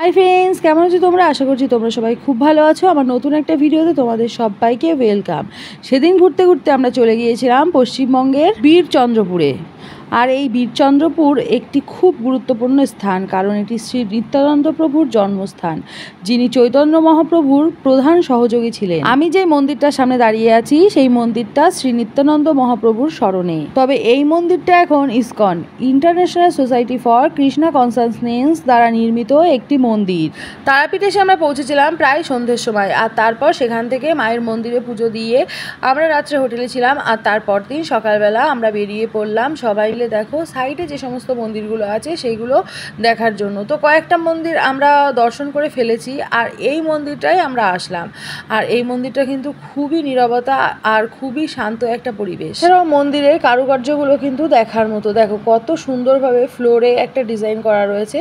Hi friends, কেমন আছো তোমরা? আশা করছি তোমরা সবাই খুব ভালো আছো। আমার নতুন একটা ভিডিওতে তোমাদের সবাইকে ওয়েলকাম। সেদিন ঘুরতে ঘুরতে আমরা চলে গিয়েছিলাম পশ্চিমবঙ্গের বীরচন্দ্রপুরে। আর এই বীরচন্দ্রপুর একটি খুব গুরুত্বপূর্ণ স্থান, কারণ এটি শ্রী নিত্যানন্দ প্রভুর জন্মস্থান, যিনি চৈতন্য মহাপ্রভুর প্রধান সহযোগী ছিলেন। আমি যে মন্দিরটার সামনে দাঁড়িয়ে আছি সেই মন্দিরটা শ্রী নিত্যানন্দ মহাপ্রভুর স্মরণে। তবে এই মন্দিরটা এখন ISKCON, international society for Krishna consciousness দ্বারা নির্মিত একটি মন্দির। তারাপীঠে এসে আমরা পৌঁছেছিলাম প্রায় সন্ধ্যের সময়, আর তারপর সেখান থেকে মায়ের মন্দিরে পুজো দিয়ে আমরা রাত্রে হোটেলে ছিলাম। আর তারপর দিন সকালবেলা আমরা বেরিয়ে পড়লাম সবাই। দেখো সাইডে যে সমস্ত মন্দিরগুলো আছে সেইগুলো দেখার জন্য। তো কয়েকটা মন্দির আমরা দর্শন করে ফেলেছি, আর এই মন্দিরটাই আমরা আসলাম। আর এই মন্দিরটা কিন্তু খুবই নীরবতা আর খুবই শান্ত একটা পরিবেশ। এছাড়াও মন্দিরের কারুকার্যগুলো কিন্তু দেখার মতো। দেখো কত সুন্দরভাবে ফ্লোরে একটা ডিজাইন করা রয়েছে।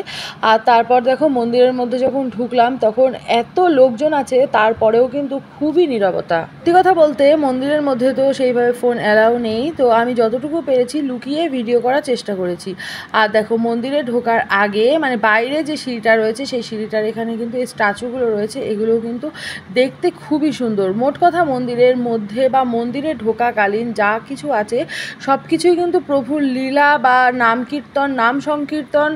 আর তারপর দেখো মন্দিরের মধ্যে যখন ঢুকলাম তখন এত লোকজন আছে, তারপরেও কিন্তু খুবই নীরবতা। সত্যি কথা বলতে মন্দিরের মধ্যে তো সেইভাবে ফোন অ্যালাউ নেই, তো আমি যতটুকু পেরেছি লুকিয়ে ভিডিও করার চেষ্টা করেছি। আর দেখো মন্দিরে ঢোকার আগে মানে বাইরে যে সিঁড়িটা রয়েছে সেই সিঁড়িটার এখানে কিন্তু এই স্ট্যাচুগুলো রয়েছে, এগুলো কিন্তু দেখতে খুবই সুন্দর। মোট কথা মন্দিরের মধ্যে বা মন্দিরে ঢোকাকালীন যা কিছু আছে সব কিছুই কিন্তু প্রভুর লীলা বা নাম কীর্তন, নাম সংকীর্তন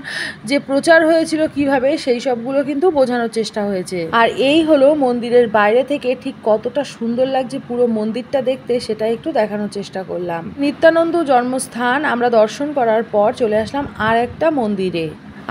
যে প্রচার হয়েছিল কিভাবে, সেই সবগুলো কিন্তু বোঝানোর চেষ্টা হয়েছে। আর এই হলো মন্দিরের বাইরে থেকে ঠিক কতটা সুন্দর লাগছে পুরো মন্দিরটা দেখতে, সেটা একটু দেখানোর চেষ্টা করলাম। নিত্যানন্দ জন্মস্থান আমরা দর্শন করার পর চলে আসলাম আর একটা মন্দিরে।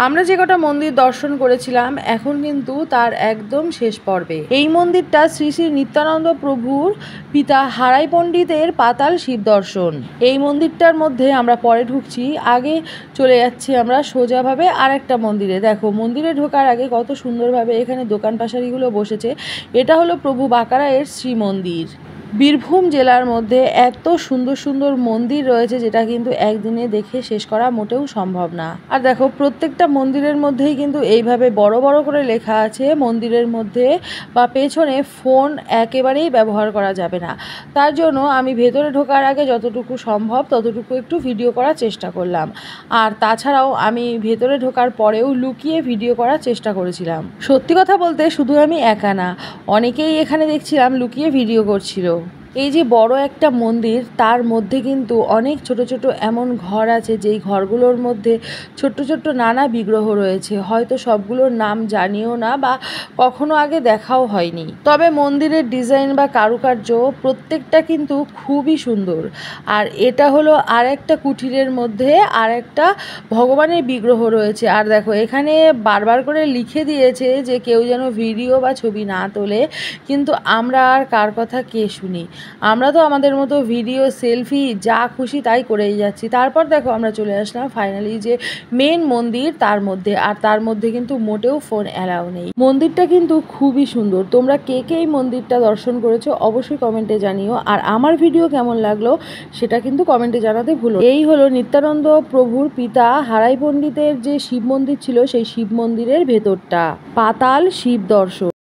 আমরা যে কটা মন্দির দর্শন করেছিলাম এখন কিন্তু তার একদম শেষ পর্বে। এই মন্দিরটা শ্রী শ্রী নিত্যানন্দ প্রভুর পিতা হারাই পণ্ডিতের পাতাল শিব দর্শন। এই মন্দিরটার মধ্যে আমরা পরে ঢুকছি, আগে চলে যাচ্ছি আমরা সোজাভাবে আর একটা মন্দিরে। দেখো মন্দিরে ঢোকার আগে কত সুন্দরভাবে এখানে দোকান পাশারিগুলো বসেছে। এটা হলো প্রভু বাঁকারায়ের শ্রী মন্দির। বীরভূম জেলার মধ্যে এত সুন্দর সুন্দর মন্দির রয়েছে যেটা কিন্তু একদিনে দেখে শেষ করা মোটেও সম্ভব না। আর দেখো প্রত্যেকটা মন্দিরের মধ্যেই কিন্তু এইভাবে বড় বড় করে লেখা আছে মন্দিরের মধ্যে বা পেছনে ফোন একেবারেই ব্যবহার করা যাবে না। তার জন্য আমি ভেতরে ঢোকার আগে যতটুকু সম্ভব ততটুকু একটু ভিডিও করার চেষ্টা করলাম। আর তাছাড়াও আমি ভেতরে ঢোকার পরেও লুকিয়ে ভিডিও করার চেষ্টা করেছিলাম। সত্যি কথা বলতে শুধু আমি একা না, অনেকেই এখানে দেখছিলাম লুকিয়ে ভিডিও করছিল। এই যে বড় একটা মন্দির, তার মধ্যে কিন্তু অনেক ছোট ছোট এমন ঘর আছে যেই ঘরগুলোর মধ্যে ছোট্ট ছোট্ট নানা বিগ্রহ রয়েছে। হয়তো সবগুলোর নাম জানিও না বা কখনো আগে দেখাও হয়নি, তবে মন্দিরের ডিজাইন বা কারুকার্য প্রত্যেকটা কিন্তু খুবই সুন্দর। আর এটা হলো আর একটা কুঠিরের মধ্যে আর একটা ভগবানের বিগ্রহ রয়েছে। আর দেখো এখানে বারবার করে লিখে দিয়েছে যে কেউ যেন ভিডিও বা ছবি না তোলে, কিন্তু আমরা আর কার কথা কে শুনি? আমরা তো আমাদের মতো ভিডিও, সেলফি যা খুশি তাই করেই যাচ্ছি। তারপর দেখো আমরা চলে আসলাম ফাইনালি যে মেন মন্দির তার মধ্যে, আর তার মধ্যে কিন্তু মোটেও ফোন অ্যালাউ নেই। মন্দিরটা কিন্তু খুবই সুন্দর। তোমরা কে কে এই মন্দিরটা দর্শন করেছো অবশ্যই কমেন্টে জানিও, আর আমার ভিডিও কেমন লাগলো সেটা কিন্তু কমেন্টে জানাতে ভুলো। এই হলো নিত্যানন্দ প্রভুর পিতা হারাই পণ্ডিতের যে শিব মন্দির ছিল সেই শিব মন্দিরের ভেতরটা, পাতাল শিব দর্শন।